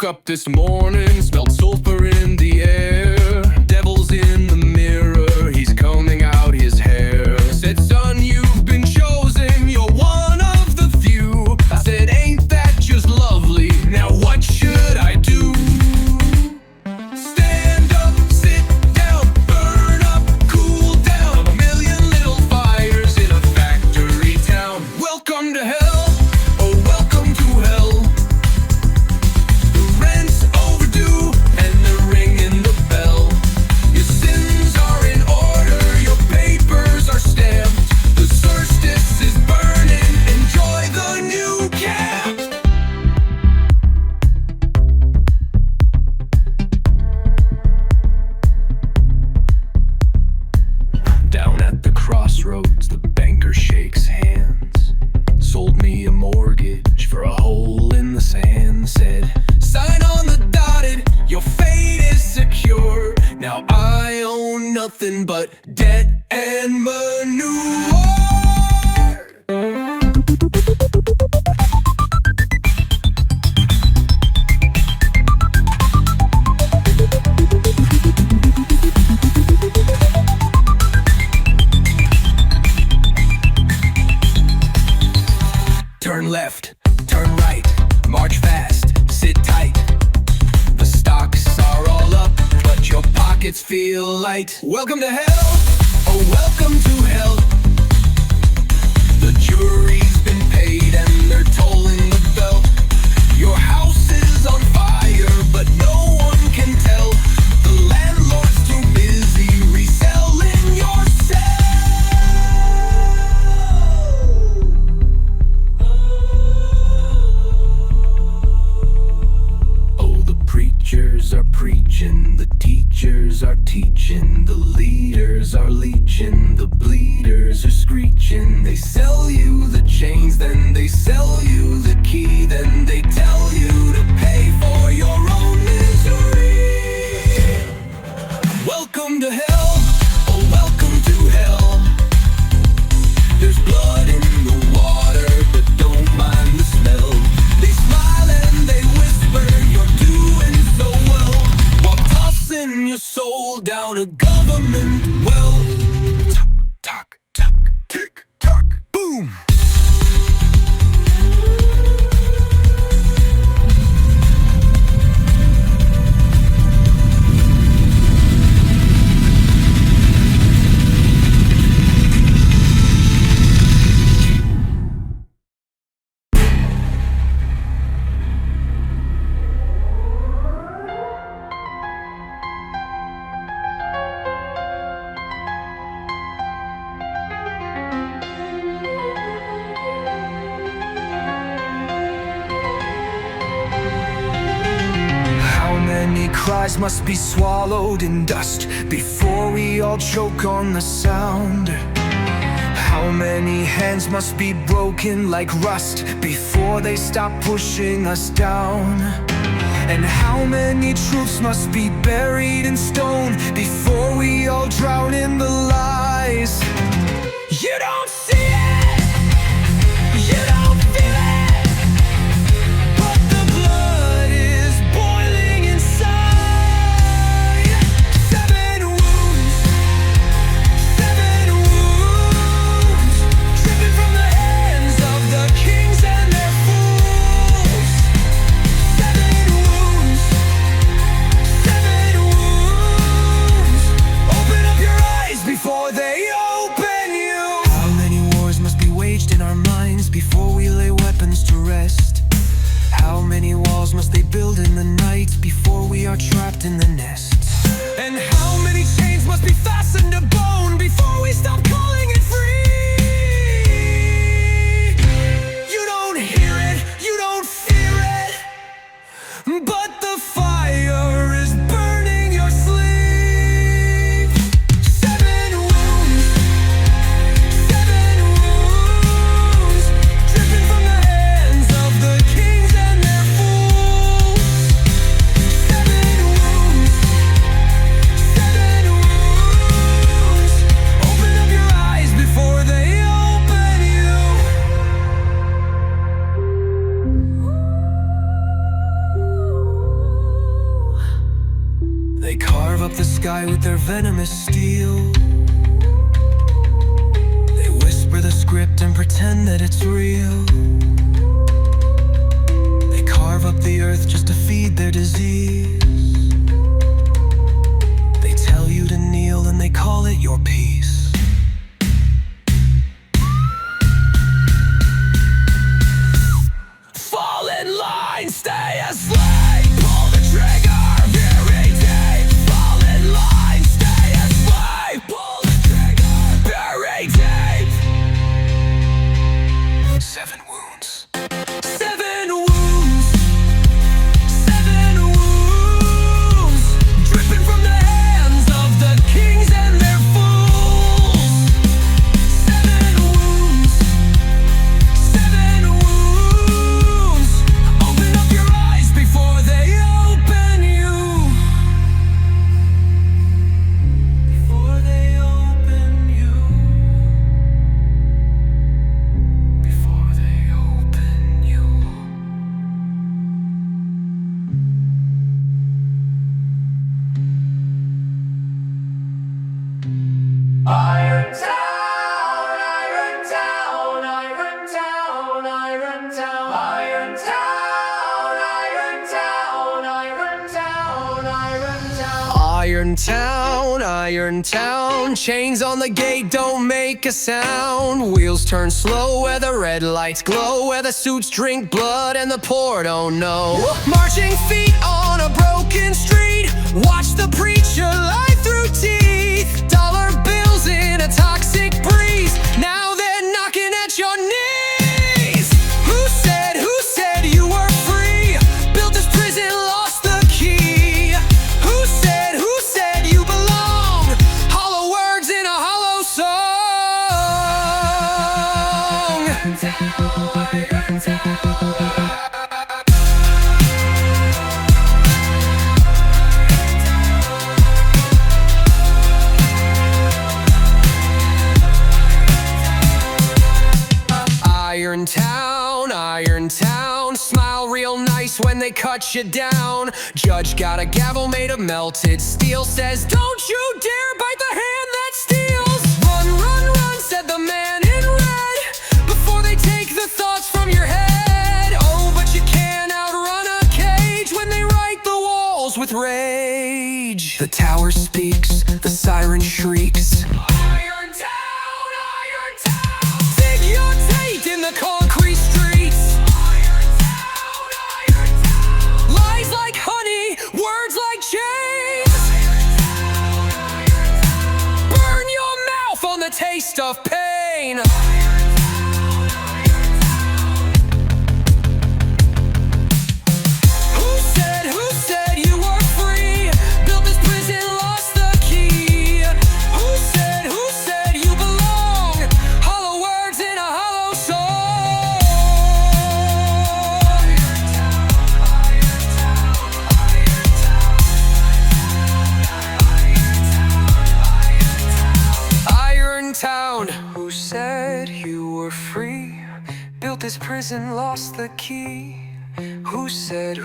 Woke up this morning, smelled sulfur in the air. Devil's in the mirror, he's combing out his hair. Said, son, you've been chosen, you're one of the few. I said, ain't that just lovely? Now what should I do? Stand up, sit down, burn up, cool down. A million little fires in a factory town. Welcome to hell, oh welcome to hell. The rent's overdue and they're ringing the bell. Your sins are in order, your papers are stamped. The solstice is burning, enjoy the new camp. Down at the crossroads, the banker shakes hands. Sold me a mortgage for a hole in the sand. Said, sign on the dotted, your fate is secure. Now I own nothing but debt and manure. Turn left, turn right, march fast, sit tight. The stocks are all up, but your pockets feel light. Welcome to hell, oh welcome to hell. The jury's been paid and they're tolling the bell. Your house is on fire, but no one can tell. The landlord's too busy reselling your cell. Oh, the preachers are preaching, the teachers are teaching, the leaders are leeching, the bleeders are screeching. They sell you the chains, then they sell you the key, then they tell you to pay for your own misery. Welcome to hell, oh welcome to hell. There's blood in the water, but don't mind the smell. They smile and they whisper, you're doing so well, while tossing your soul down a government well. Tuck, tuck, tuck, tick, tock, boom. Cries must be swallowed in dust before we all choke on the sound. How many hands must be broken like rust before they stop pushing us down? And how many truths must be buried in stone before we all drown in the lies? You don't see it, you don't feel it, but the blood is boiling inside. Seven wounds, dripping from the hands of the kings and their fools. Seven wounds, with their venomous steel. They whisper the script and pretend that it's real. They carve up the earth just to feed their disease. They tell you to kneel and they call it your peace. Fall in line, stay asleep, pull the trigger, very deep. Fall in line, stay asleep, pull the trigger, very deep. 7 wounds. 7 wounds. 7 wounds. Dripping from the hands of the kings and their fools. 7 wounds. 7 wounds. Open up your eyes before they open you. Before they open you. Before they open you. Iron Town, Iron Town, Iron Town, Iron Town, Iron Town, Iron Town, Iron Town, Iron Town. Iron Town, Iron Town. Chains on the gate don't make a sound. Wheels turn slow where the red lights glow, where the suits drink blood and the poor don't know. Marching feet on a broken street. Watch the preacher lie through teeth. Dollar bills in a toxic breeze. Now they're knocking at your knees. Who said you were free? Built this prison, lost the key. Who said you belong? Hollow words in a hollow song. Iron Town, Iron Town. Smile real nice when they cut you down. Judge got a gavel made of melted steel. Says, don't you dare bite the hand that steals. Run, run, run, said the man in red, before they take the thoughts from your head. Oh, but you can't outrun a cage when they write the walls with rage. The tower speaks, the siren shrieks. Iron Town, Iron Town. Dig your taint in the concrete streets. Iron Town, Iron Town. Lies like honey, words like chains. Iron Town, Iron Town. Burn your mouth on the taste of pain. Iron Town, Iron Town. Who said you were free? Built this prison, lost the key. Who said you belong? Hollow words in a hollow song. Iron Town. Who said you were free? Built this prison, lost the key. Who said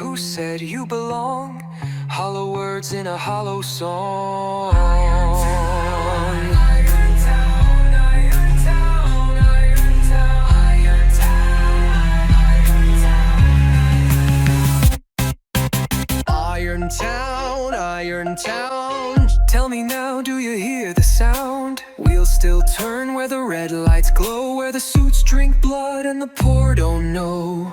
you belong? Hollow words in a hollow song. Iron Town, Iron Town, Iron Town, Iron Town, Iron Town, Iron Town. Tell me now, do you hear the sound? Wheels still turn where the red lights glow, where the suits drink blood and the poor don't know.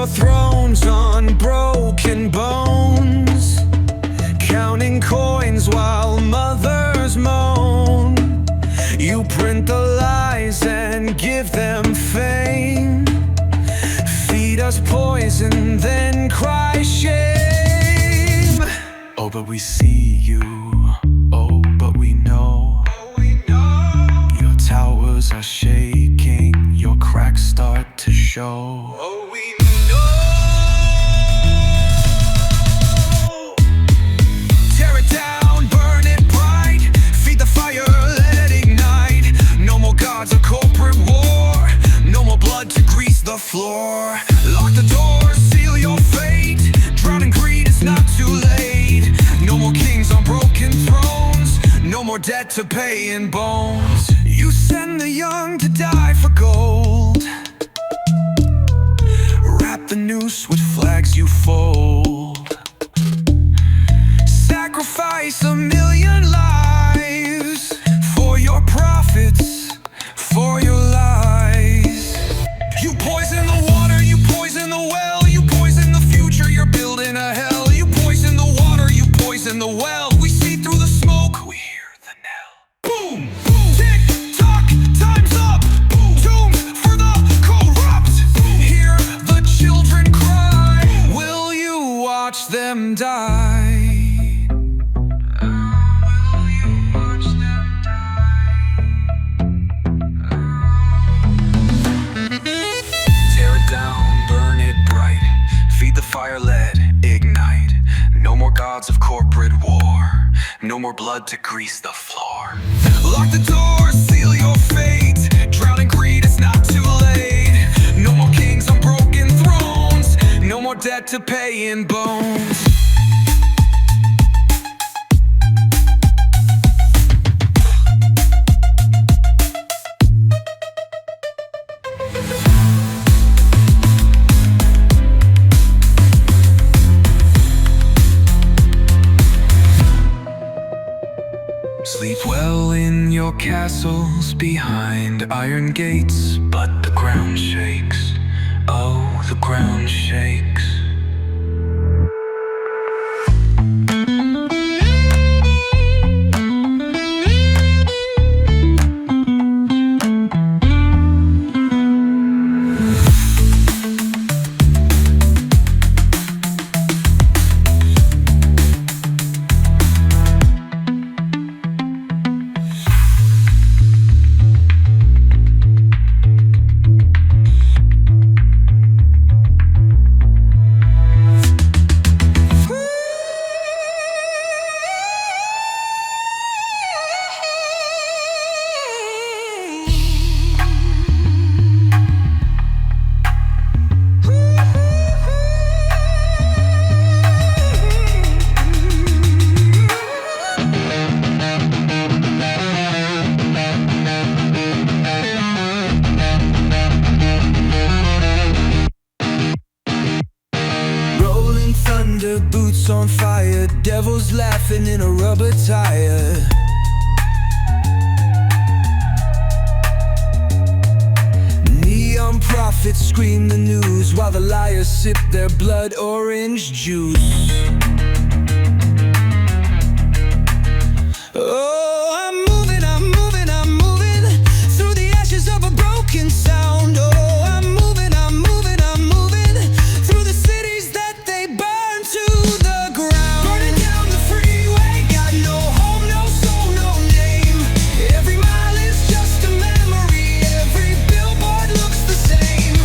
your thrones on broken bones, counting coins while mothers moan. You print the lies and give them fame, feed us poison, then cry shame. Oh, but we see you. Oh, but we know. Your towers are shaking, your cracks start to show. Oh, we know. Tear it down, burn it bright, feed the fire, let it ignite. No more gods of corporate war, no more blood to grease the floor. Lock the doors, seal your fate, drowning greed is not too late. No more kings on broken thrones, no more debt to pay in bones. You send the young to die for gold, wrap the noose with flags you fold. Sacrifice 1,000,000 lives for your profits, for your lies. You poison the water, you poison the well, you poison the future, you're building a hell. You poison the water, you poison the well. We see through the smoke, we hear the knell. Boom, boom, tick tock, time's up. Boom, tombs for the corrupt. Boom. Hear the children cry. Will you watch them die? Will you watch them die? Tear it down, burn it bright, feed the fire, let ignite. No more gods of corporate war, no more blood to grease the floor. Lock the door, seal your fate, drowning greed, it's not too late. No more kings on broken thrones, no more debt to pay in bones. Sleep well in your castles behind iron gates, but the ground shakes. Oh, the ground shakes. Boots on fire, devils laughing in a rubber tire. Neon prophets scream the news while the liars sip their blood orange juice. Oh, I'm moving, I'm moving, I'm moving through the ashes of a broken sound. Oh, I'm moving, I'm moving, I'm moving through the cities that they burn to the ground. Burning down the freeway, got no home, no soul, no name. Every mile is just a memory, every billboard looks the same.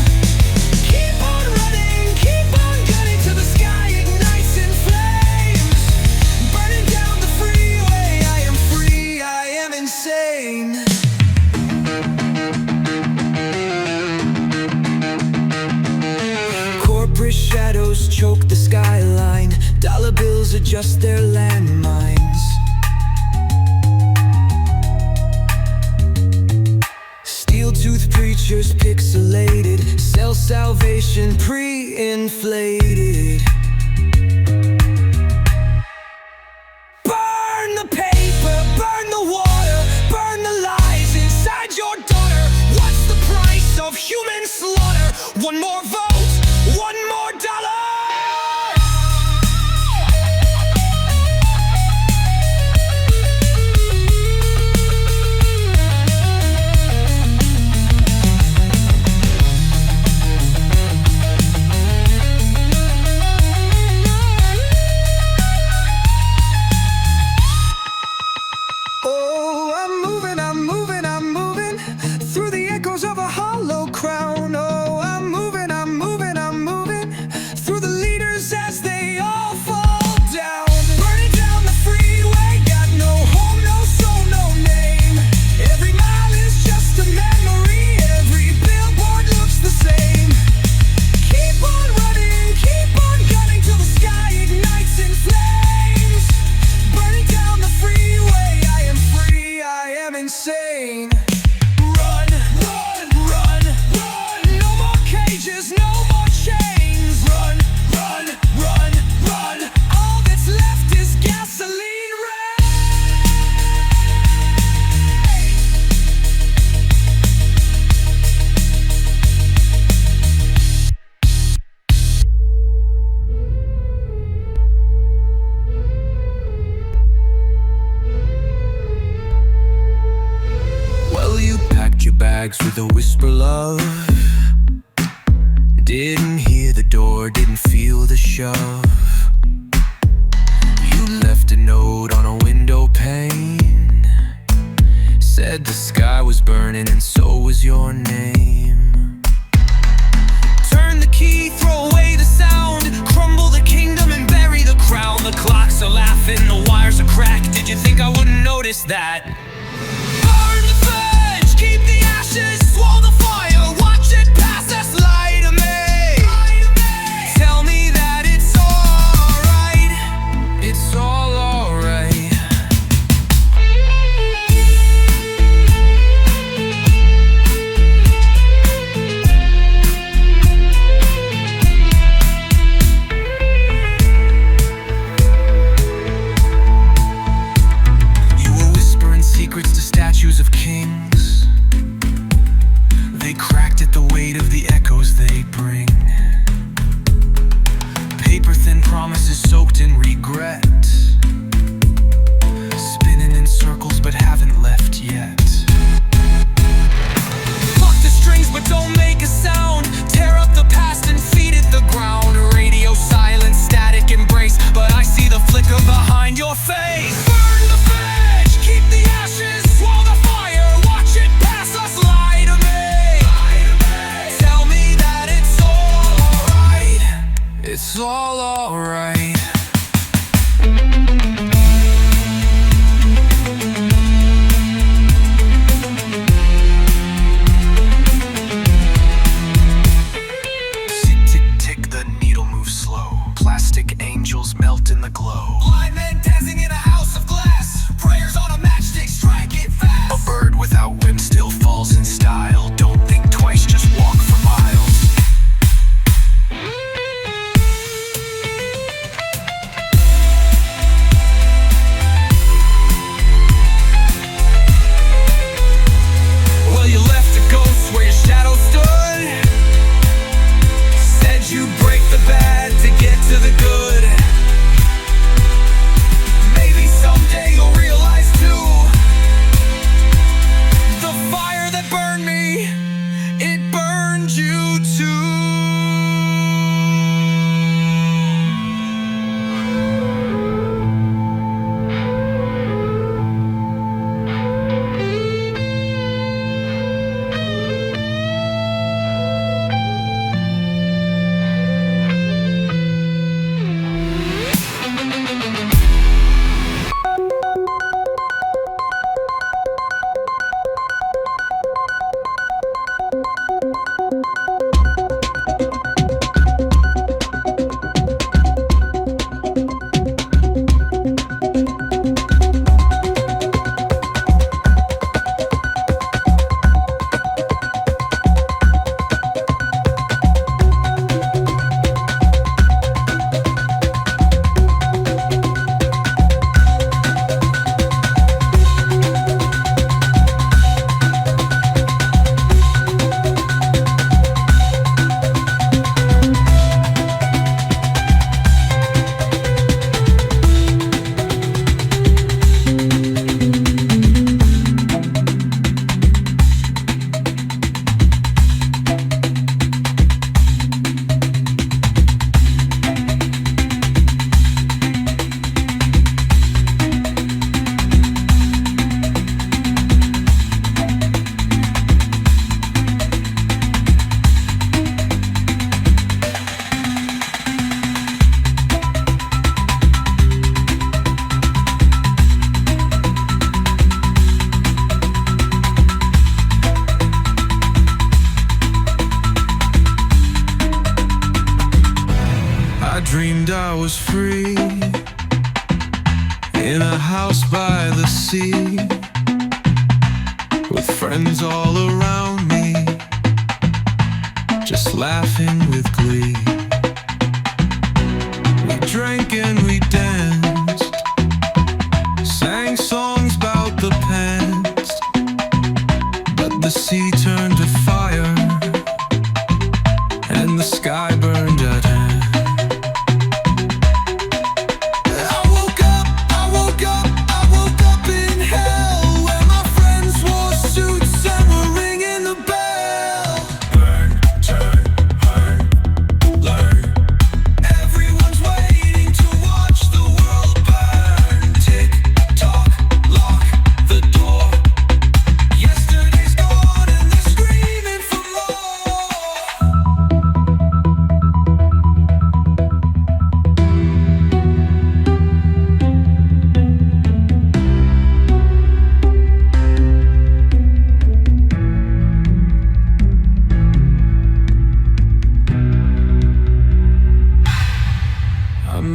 Keep on running, keep on gunning till the sky ignites in flames. Burning down the freeway, I am free, I am insane. Corporate shadows choke the skyline, dollar bills are just their landmines. Steel-toothed preachers pixelated, sell salvation pre-inflated. Burn the paper, burn the water, burn the lies inside your daughter. What's the price of human slaughter? One more vote, one more the whisper, love. Didn't hear the door, didn't feel the shove. You left a note on a window pane, said the sky was burning and so was your name. Turn the key, throw away the sound, crumble the kingdom and bury the crown. The clocks are laughing, the wires are cracked. Did you think I wouldn't notice that? Burn the fudge, keep the ashes, swallow the fire, watch it pass, that's lie to me. Tell me that it's alright, it's all alright. You were whispering secrets to statues of kings. They cracked at the weight of the echoes they bring. Paper-thin promises soaked in regret, spinning in circles but haven't left yet. Pluck the strings but don't make a sound, tear up the past and feed it the ground. Radio silence, static embrace, but I see the flicker behind your face. Burn the fridge, keep the ashes, swallow the fire, watch it pass us, lie to me. Tell me that it's all alright, it's all alright. Tick-tick-tick, the needle moves slow. Plastic angels melt in the glow. Blind men dancing in a house of glass. Prayers on a matchstick, strike it fast. A bird without wings still falls in style. Don't think twice, just walk for miles. Well, you left a ghost where your shadow stood. Said you'd break the bad to get to the good. Maybe someday you'll realize too, the fire that burned me, it burned you too. Dreamed I was free in a house by the sea, with friends all around me, just laughing with glee. We drank and we danced, sang songs about the past, but the sea turned to fire and the sky burned at hand. I woke up in hell where my friends wore suits and were ringing the bell.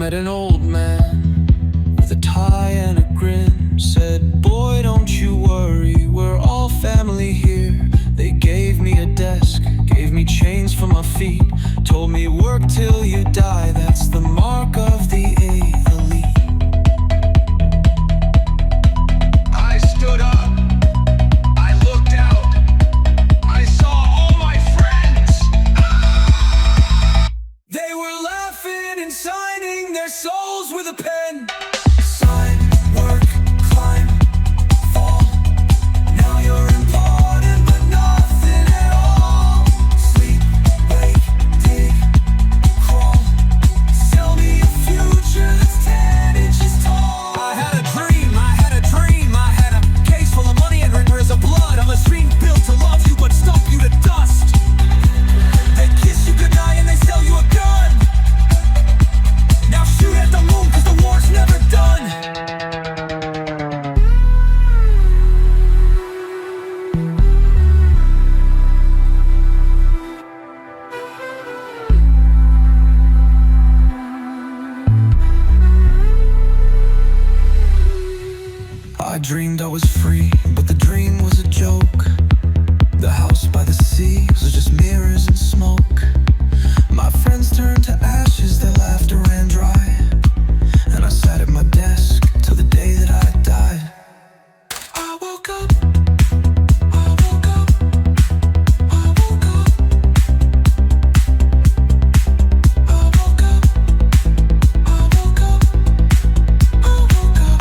met an old man with a tie and a grin. Said, boy, don't you worry, we're all family here. They gave me a desk, gave me chains for my feet, told me work till you die, that's the mark of the elite. I stood up, I looked out, I saw all my friends. They were laughing and signing their souls with a pen. Sign, work, climb, fall. Now you're important but nothing at all. Sleep, wake, dig, crawl. Sell me a future that's 10 inches tall. I had a dream, I had a dream, I had a case full of money and rivers of blood. I'm a machine built to love you but stomp you to dust. They kiss you goodnight and they sell you a gun. Now shoot at the moon cause the war's never done. I dreamed I was free, but the dream was a joke. The house by the sea was just mirrors and smoke. My friends turned to ashes, their laughter ran dry. And I sat at my desk till the day that I died. I woke up, I woke up, I woke up, I woke up, I woke up, I woke up.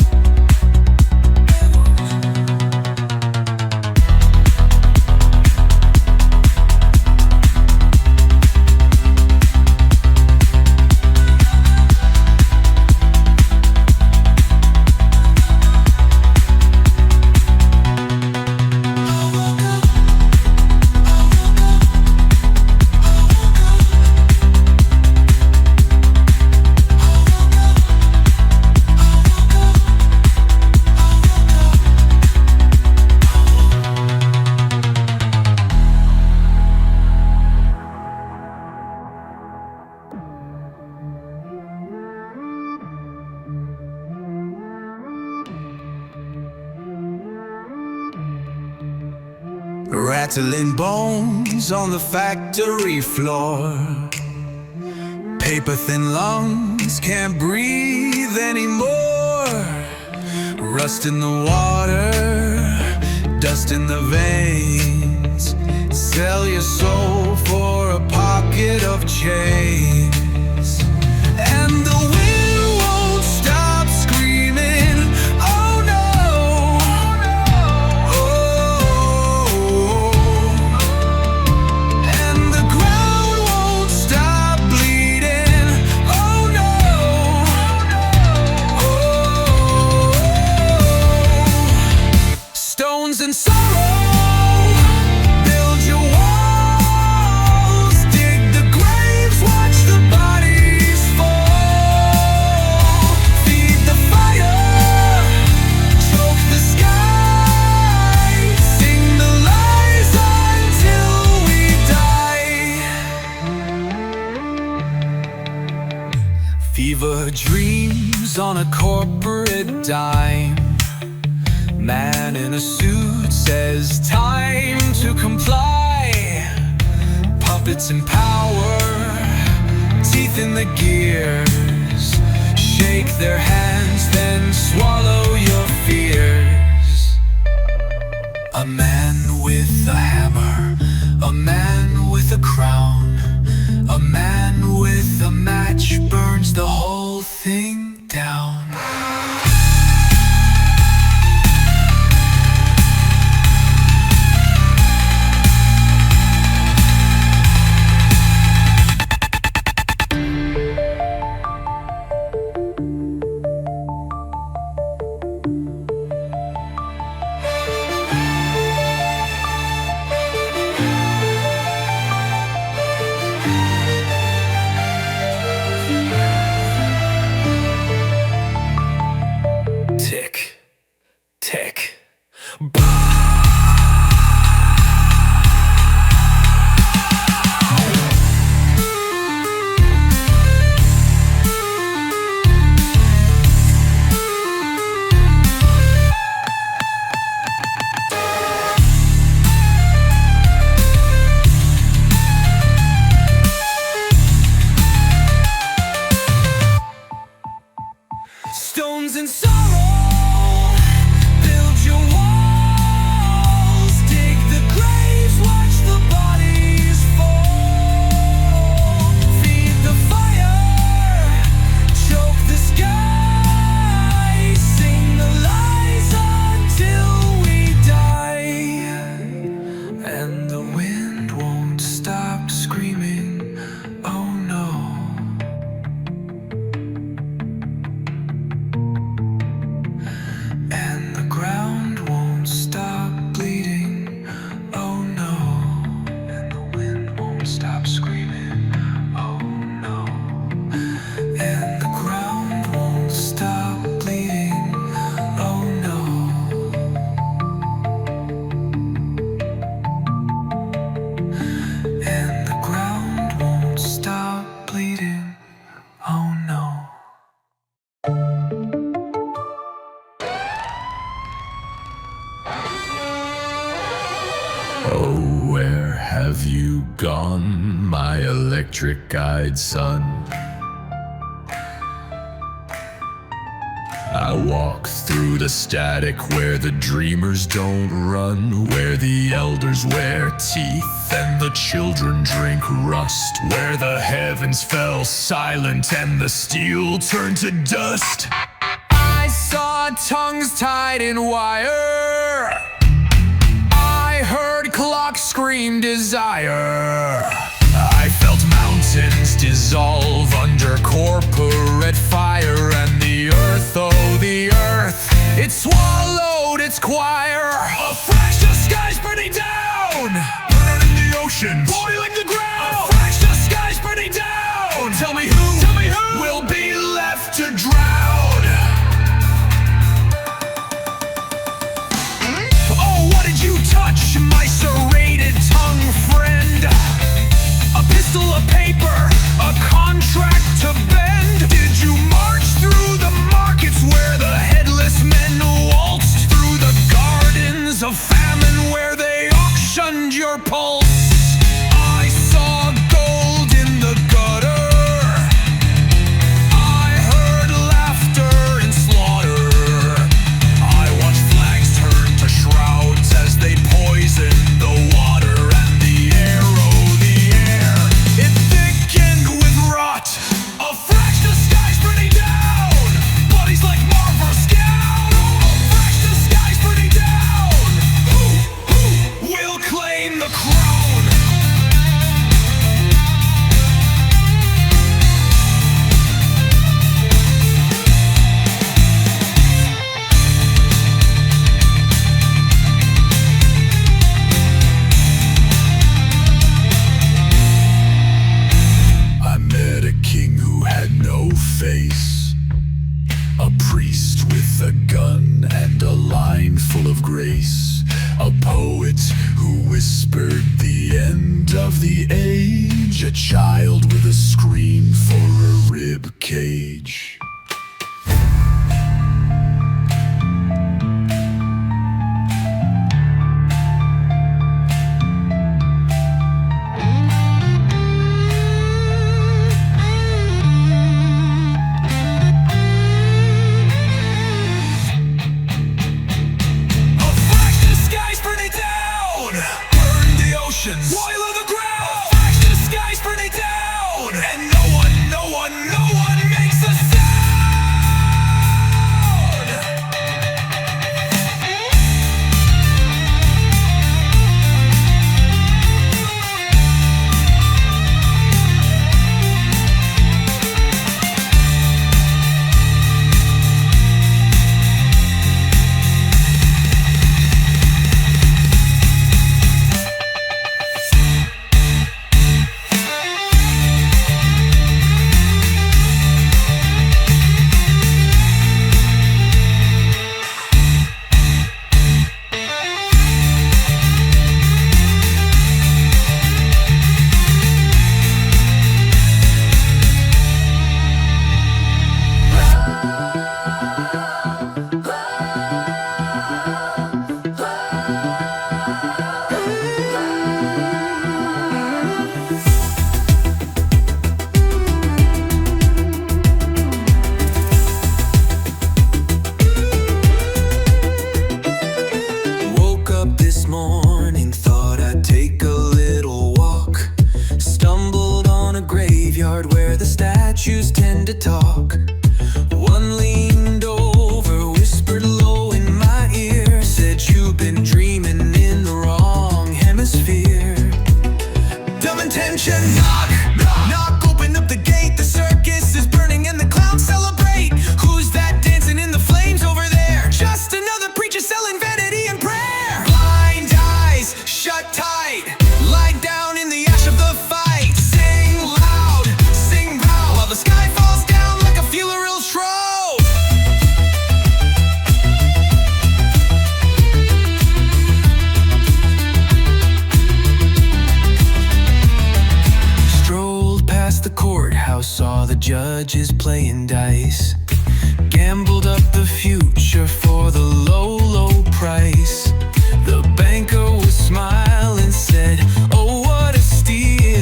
Rattling bones on the factory floor. Paper-thin lungs can't breathe anymore. Rust in the water, dust in the veins. Sell your soul for a pocket of chains. And the wind won't stop screaming, oh no. And sorrow, build your walls, dig the graves, watch the bodies fall. Feed the fire, choke the sky, sing the lies until we die. Fever dreams on a corporate dime. Man in a suit says time to comply. Puppets in power, teeth in the gears. Shake their hands, then swallow your fears. A man with a hammer, a man with a crown, a man with a match burns the whole thing down. on, my electric-eyed son. I walk through the static where the dreamers don't run, where the elders wear teeth and the children drink rust, where the heavens fell silent and the steel turned to dust. I saw tongues tied in wire. I heard clocks scream desire. I felt mountains dissolve under corporate fire, and the earth, oh the earth, it swallowed its choir. A fractured sky's burning down, burning the oceans, boiling the ground. A fractured sky's burning down. Tell me who will be left to drown? Oh, what did you touch, my serrated tongue friend? A pistol, a paper, a contract to bend. Did you march through the markets where the headless men waltzed, through the gardens of famine where they auctioned your pulse? I saw gold in the gutter. I heard laughter and slaughter. I watched flags turn to shrouds as they poisoned the water and the air. Oh, the air, it thickened with rot. A fractured sky's burning down. Bodies like Marver Scout. A fractured sky's burning down. Who will claim the crown? I met a king who had no face, a priest with a gun and a line full of grace, a poet who whispered the end of the age, a child with a scream for a rib cage. A fractured sky's burning down. Burn the oceans, boil the ground. A fractured sky's burning down, and no one makes a sound. Woke up this morning, thought I'd take a little walk. Stumbled on a graveyard where the statues tend to talk. One leaned over, whispered low in my ear, said you've been dreaming in the wrong hemisphere. Dumb intention, knock, knock, open up the gate. The circus is burning and the clowns celebrate. Who's that dancing in the flames over there? Just another preacher selling vanity and prayer. Blind eyes, shut tight, lie down in the ash of the fight. Sing loud, sing loud, while the sky falls down like a funeral trove. Strolled past the courthouse, saw the judges playing dice. Gambled up the future for the low, low price. The banker was smiling, said, oh, what a steal.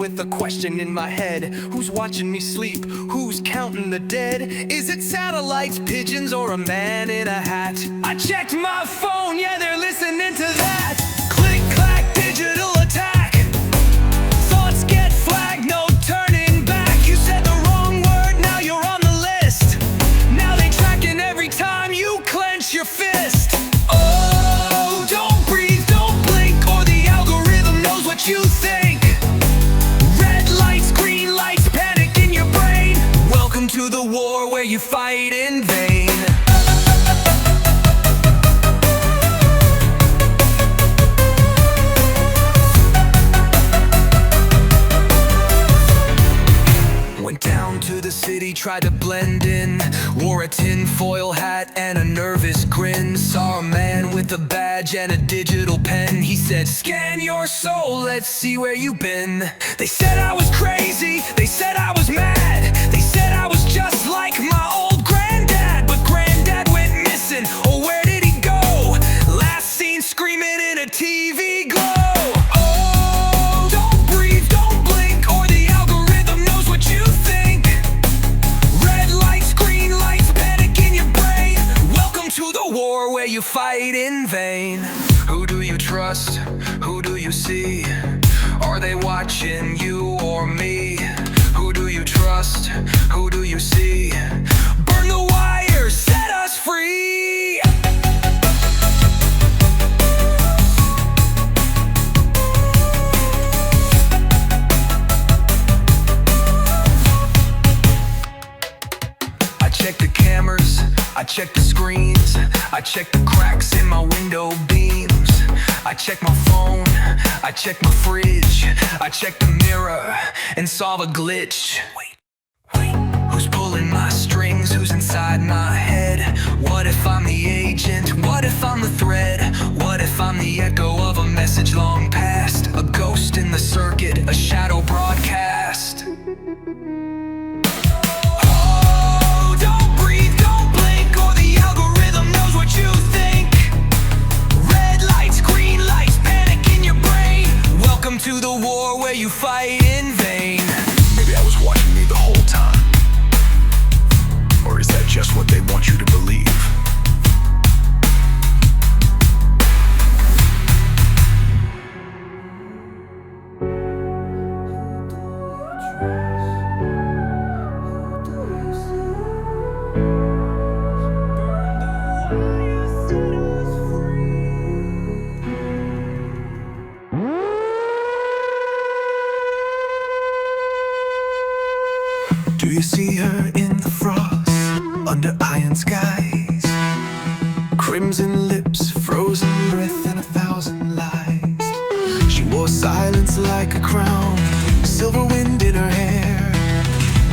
with a question in my head. Who's watching me sleep? Who's counting the dead? Is it satellites, pigeons, or a man in a hat? I checked my phone, yeah, they're listening to that. Click, clack, digital attack. Thoughts get flagged, no turning back. You said the wrong word, now you're on the list. Now they tracking every time you clench your fist. Oh, don't breathe, don't blink, or the algorithm knows what you think. Red lights, green lights, panic in your brain. Welcome to the war where you fight in vain. Went down to the city, tried to blend in. Wore a tinfoil hat and a nervous grin. Saw a man with a badge and a digital pen. He said, scan your soul, let's see where you've been. They said I was crazy, they said I was mad. They said I was just like my old granddad. But granddad went missing, oh where did he go? Last seen screaming in a TV glow. Oh, don't breathe, don't blink, or the algorithm knows what you think. Red lights, green lights, panic in your brain. Welcome to the war where you fight in vain. Who do you trust? Who do you see? Are they watching you or me? Who do you trust? Who do you see? Burn the wires, set us free! I check the cameras, I check the screens, I check the cracks in my window beams. I check my phone, I check my fridge, I check the mirror and solve a glitch. Wait, who's pulling my strings? Who's inside my head? What if I'm the agent? What if I'm the thread? What if I'm the echo of a message long past? A ghost in the circuit, a shadow broadcast. Oh, don't breathe, don't blink, or the algorithm knows what you think. Red lights, green lights, panic in your brain. Welcome to the war where you fight in vain. Maybe I was watching me the whole time. Or is that just what they want you to believe? Do you see her in the frost, under iron skies? Crimson lips, frozen breath, and 1,000 lies. She wore silence like a crown, silver wind in her hair.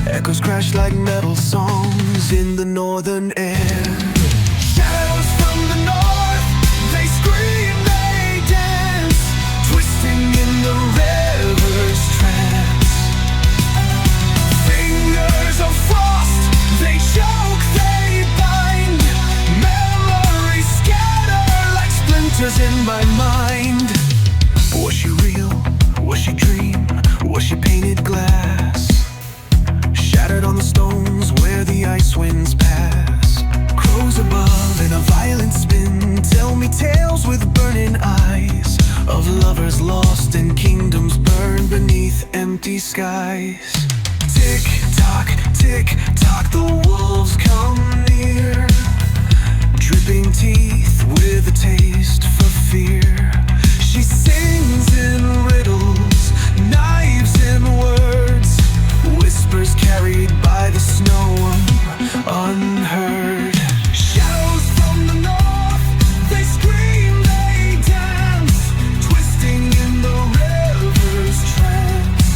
Echoes crash like metal songs in the northern air. Shadows from the north, they scream, they dance, twisting in the river's trance. Fingers of frost, they choke, they bind. Memories scatter like splinters in my mind. Was she real? Was she dream? Was she painted glass? Shattered on the stones where the ice winds pass. Crows above in a violent spin tell me tales with burning eyes of lovers lost and kingdoms burned beneath empty skies. Tick tock, the wolves come near, dripping teeth with a taste for fear. She sings in riddles, knives in words, whispers carried by the snow unheard. Shadows from the north, they scream, they dance, twisting in the river's trance.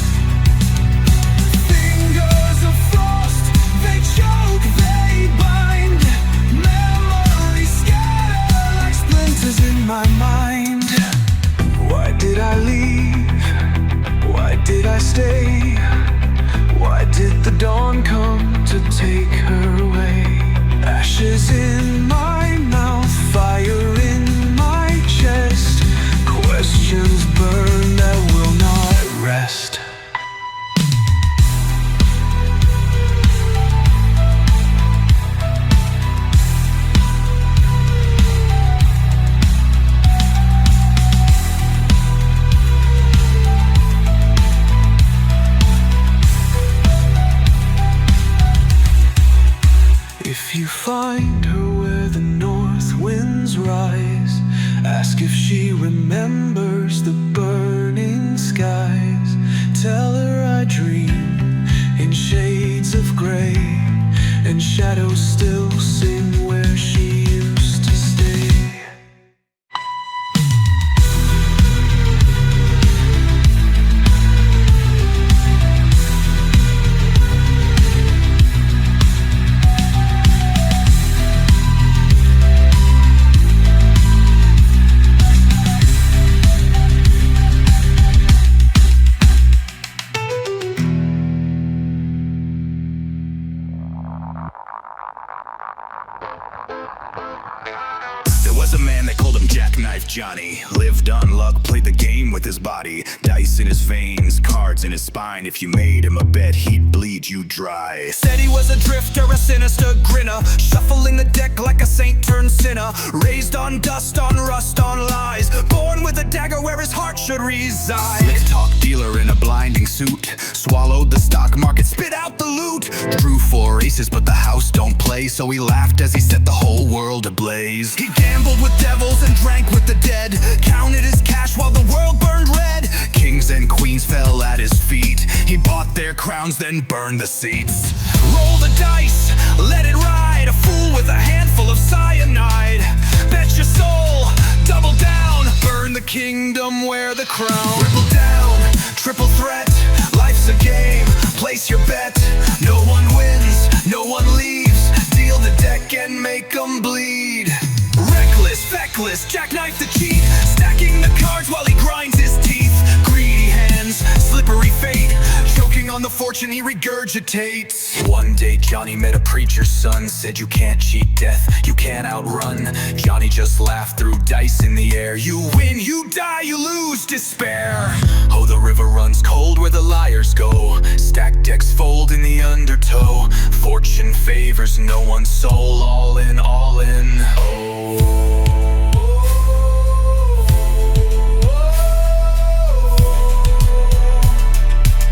Fingers of frost, they choke, they bind. Memories scatter like splinters in my mind. Why did I leave? Why did I stay? Why did the dawn come to take her away? Ashes in my mouth, fire in my chest, questions burn that will not rest. She remembers the burning skies. Tell her I dream in shades of gray, and shadows still sing where she used to stay. Jackknife Johnny lived on luck, played the game with his body. Dice in his veins, cards in his spine. If you made him a bet, he'd bleed you dry. Said he was a drifter, a sinister grinner, shuffling the deck like a saint turned sinner. Raised on dust, on rust, on lies, born with a dagger where his heart should reside. Slick talk dealer in a blinding suit, swallowed the stock market, spit out the loot. Drew 4 aces, but the house don't play, so he laughed as he set the whole world ablaze. He gambled with devils and drank with the dead, counted his cash while the world burned red. Kings and queens fell at his feet. He bought their crowns, then burned the seats. Roll the dice, let it ride. A fool with a handful of cyanide. Bet your soul, double down. Burn the kingdom, wear the crown. Triple down, triple threat. Life's a game, place your bet. No one wins, no one leaves. Deal the deck and make them bleed. Reckless, feckless, jackknife the cheat, stacking the cards while he grinds his teeth. Greedy hands, slippery fate, choking on the fortune he regurgitates. One day Johnny met a preacher's son, said you can't cheat death, you can't outrun. Johnny just laughed, threw dice in the air. You win, you die, you lose, despair. Oh, the river runs cold where the liars go. Stacked decks fold in the undertow. Fortune favors no one's soul. All in, all in.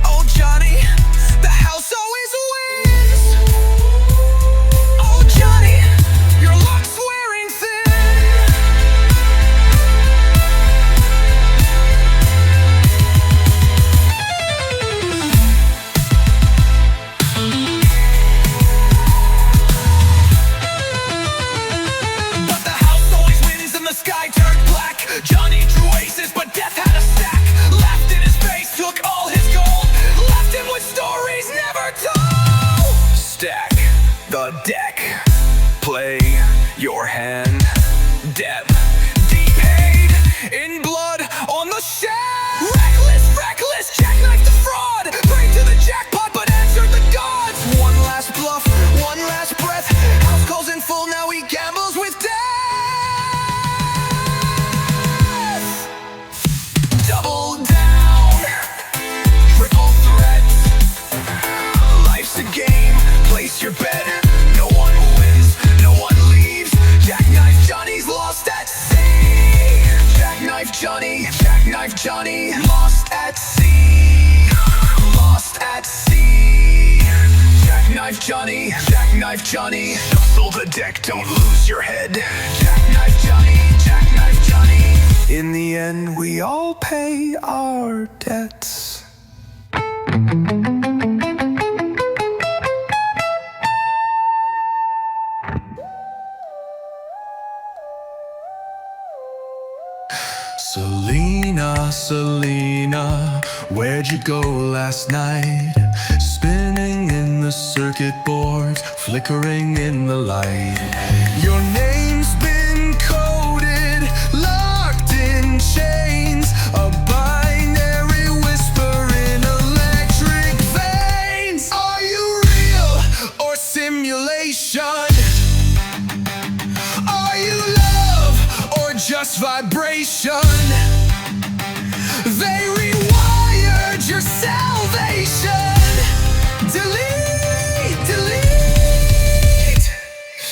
Oh, Johnny, the house always wins. Oh, Johnny, your luck's wearing thin. But the house always wins and the sky turned black. Johnny drew aces, but death had a stack. Laughed in his face, took all his gold, left him with stories never told. Stack the deck, play your hand. Debt depaid in blood on the shed. Reckless, reckless, jackknife the fraud. Prayed to the jackpot but answered the gods. One last bluff, one last breath. House calls in full, now he gambles with death. Double down, triple threat. Life's a game, place your bet. No one wins, no one leaves. Jackknife Johnny's lost at sea. Jackknife Johnny, lost at sea. Lost at sea. Jackknife Johnny, shuffle the deck, don't lose your head. Jackknife Johnny. In the end, we all pay our debts. Selina, Selina, where'd you go last night? Spinning in the circuit boards, flickering in the light. Your name's been coded, locked in chains, a binary whisper in electric veins. Are you real or simulation? Are you love or just vibration? They rewired your salvation. Delete, delete.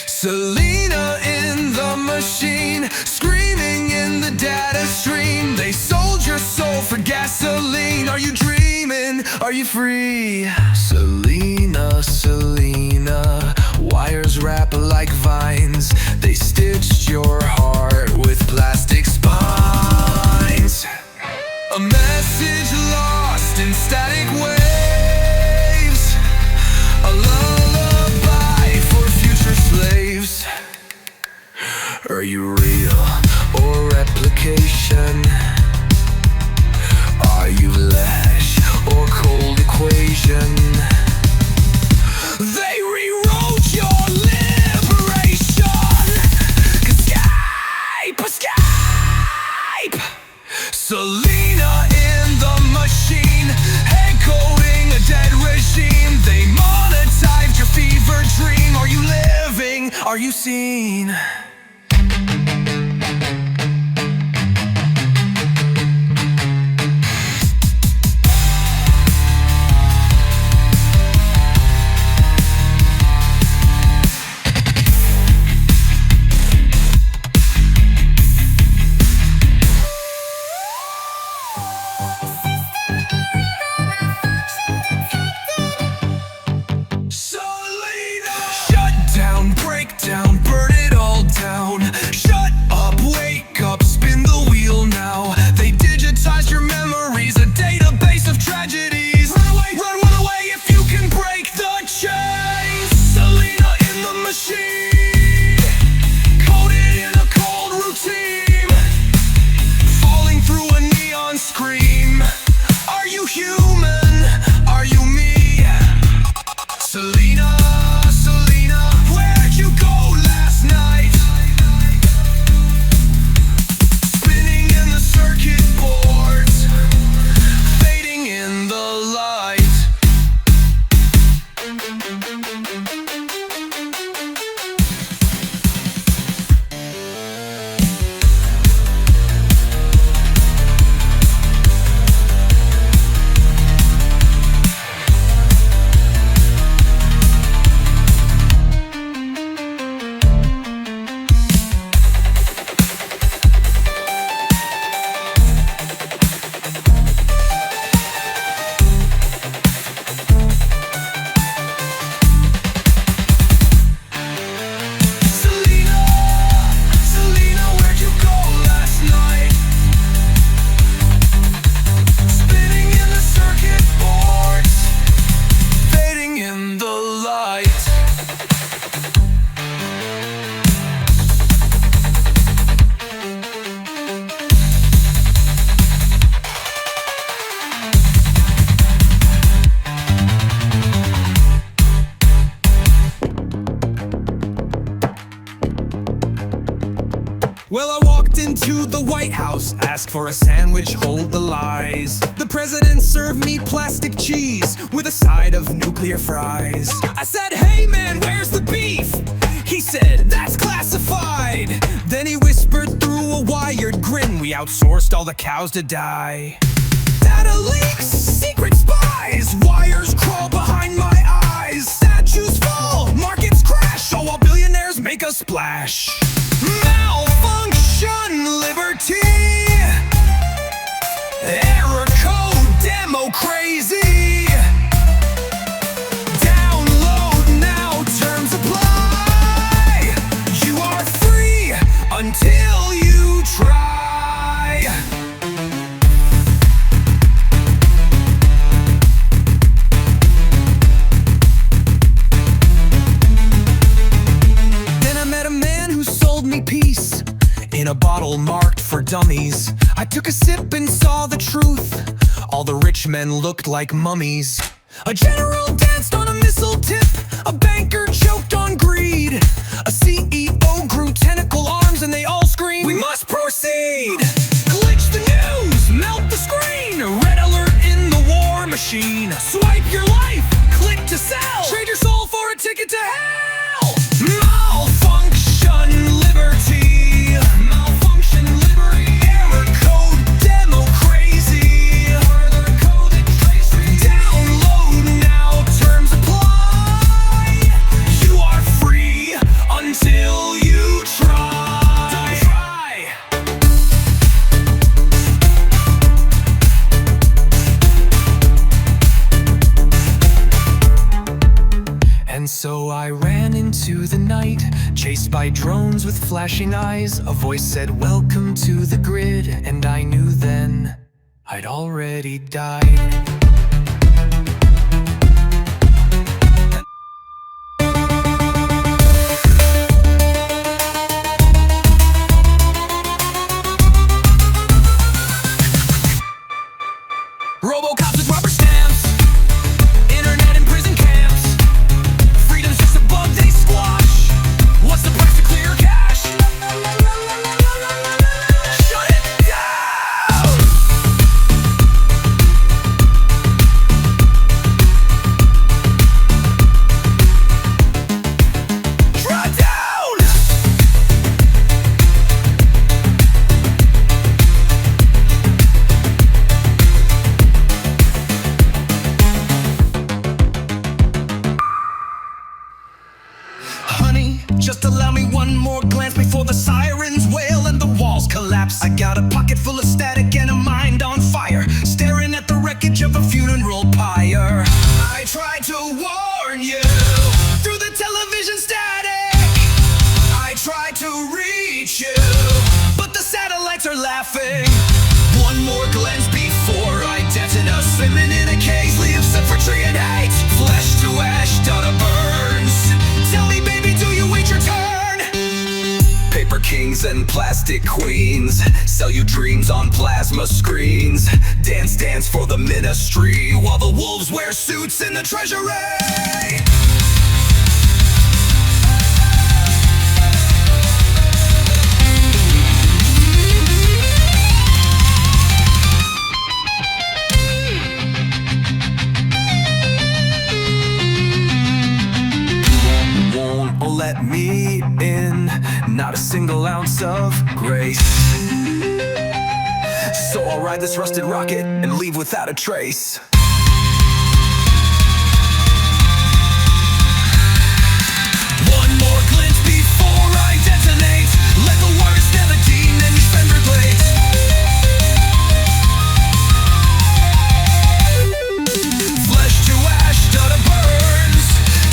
Selina in the machine, screaming in the data stream. They sold your soul for gasoline. Are you dreaming? Are you free? Selina, Selina, wires wrap like vines. They stitched your heart with plastic spines. or replication? Are you lash or cold equation? They rewrote your liberation. Escape, escape. Selina in the machine, echoing a dead regime. They monetized your fever dream. Are you living? Are you seen? Well, I walked into the White House, asked for a sandwich, hold the lies. The president served me plastic cheese with a side of nuclear fries. I said, hey man, where's the beef? He said, that's classified. Then he whispered through a wired grin, we outsourced all the cows to die. Data leaks, secret spies, wires crawl behind my eyes. Statues fall, markets crash, all while billionaires make a splash. Malfunction, liberty, error code, demo crazy. Download now, terms apply. You are free until you try. Then I met a man who sold me peace in a bottle marked for dummies. I took a sip and saw the truth. All the rich men looked like mummies. A general danced on a missile tip. A banker choked on greed. A CEO grew tentacle arms and they all screamed, we must proceed. Glitch the news, melt the screen. Red alert in the war machine. Swipe your life, click to sell. Trade your soul for a ticket to hell. Malfunction, liberty. Malfunction, liberty. Error code, demo crazy. Further code and tracery. Download now, terms apply. You are free until you try. Don't try. And so I ran into the night, chased by drones with flashing eyes. A voice said, welcome to the grid. And I knew then I'd already died. got a pocket full of static and a mind on fire, staring at the wreckage of a funeral pyre. I tried to warn you through the television static. I tried to reach you, but the satellites are laughing. One more glance before I detonate. Swimming in a cage, leaves up for tree and hate. Flesh to ash, data burns. Tell me, baby, do you wait your turn? Paper kings and plastic queens sell you dreams on plasma screens. Dance for the ministry while the wolves wear suits in the treasury. Let me in, not a single ounce of grace. So I'll ride this rusted rocket and leave without a trace. One more glint before I detonate. Let the words never deem any fender blades. Flesh to ash, data burns.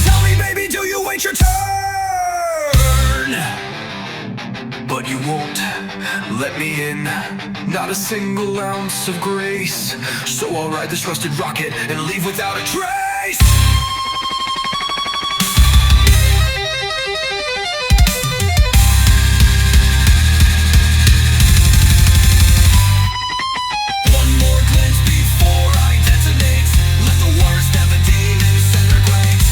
Tell me, baby, do you wait your turn? But you won't let me in, not a single ounce of grace. So I'll ride this rusted rocket and leave without a trace. One more glance before I detonate. Let the words never deem any center grace.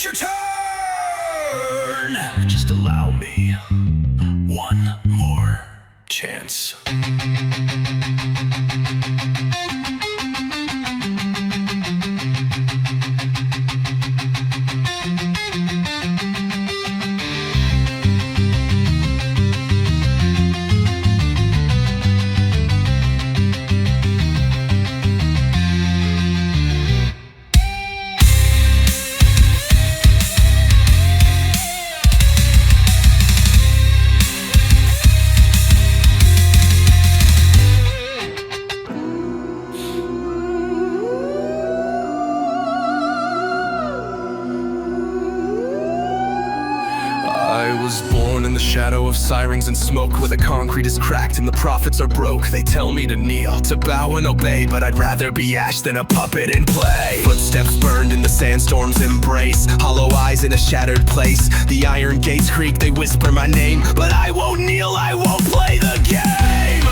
Your turn. Just allow me one more chance. Shadow of sirens and smoke, where the concrete is cracked and the prophets are broke. They tell me to kneel, to bow and obey, but I'd rather be ash than a puppet in play. Footsteps burned in the sandstorm's embrace, hollow eyes in a shattered place. The iron gates creak, they whisper my name, but I won't kneel, I won't play the game.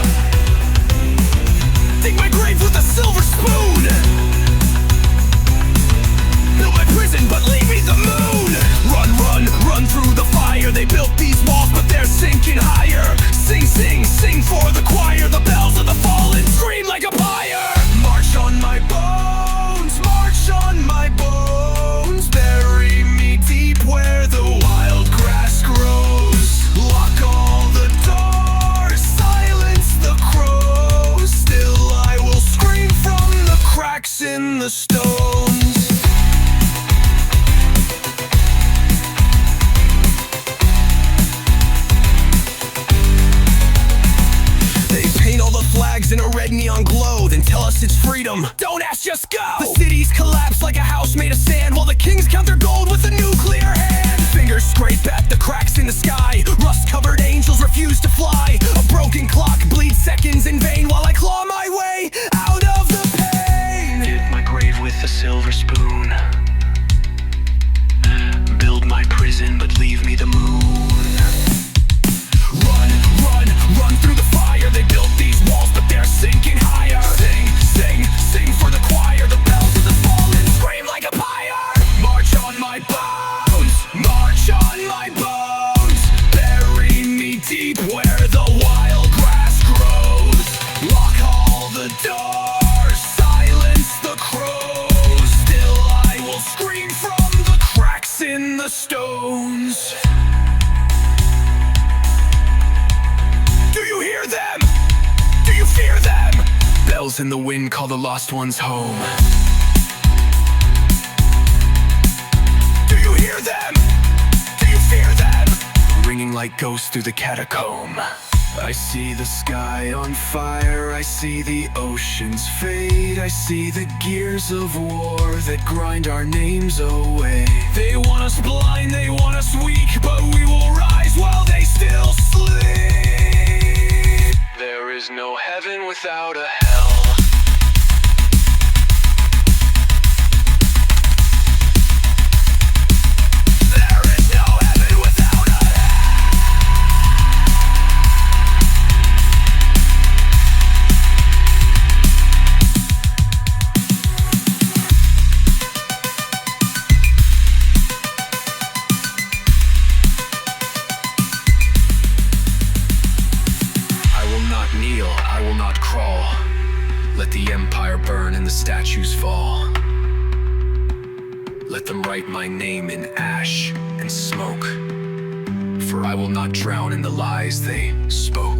Dig my grave with a silver spoon. Build my prison, but leave me the moon. Run through the fire. They built these walls, but they're sinking higher. Sing for the choir. The bells of the fallen scream like a pyre. March on my bones, march on my bones. Bury me deep where the wild grass grows. Lock all the doors, silence the crows. Still I will scream from the cracks in the stones. In a red neon glow, then tell us it's freedom. Don't ask, just go. The cities collapse like a house made of sand, while the kings count their gold with a nuclear hand. Fingers scrape at the cracks in the sky. Rust-covered angels refuse to fly. A broken clock bleeds seconds in vain while I claw my way out of the pain. Dig my grave with a silver spoon. Build my prison, but leave me the moon. Run through the fire. They built these walls, but they're sinking higher. Sing for the choir. The bells of the fallen scream like a pyre. March on my bones, march on my bones. Bury me deep where the wild grass grows. Lock all the doors, silence the crows. Still I will scream from the cracks in the stones. Do you hear them? Do you fear them? Bells in the wind call the lost ones home. goes through the catacomb. I see the sky on fire, I see the oceans fade, I see the gears of war that grind our names away. They want us blind, they want us weak, but we will rise while they still sleep. There is no heaven without a hell. Let the empire burn and the statues fall. Let them write my name in ash and smoke, for I will not drown in the lies they spoke.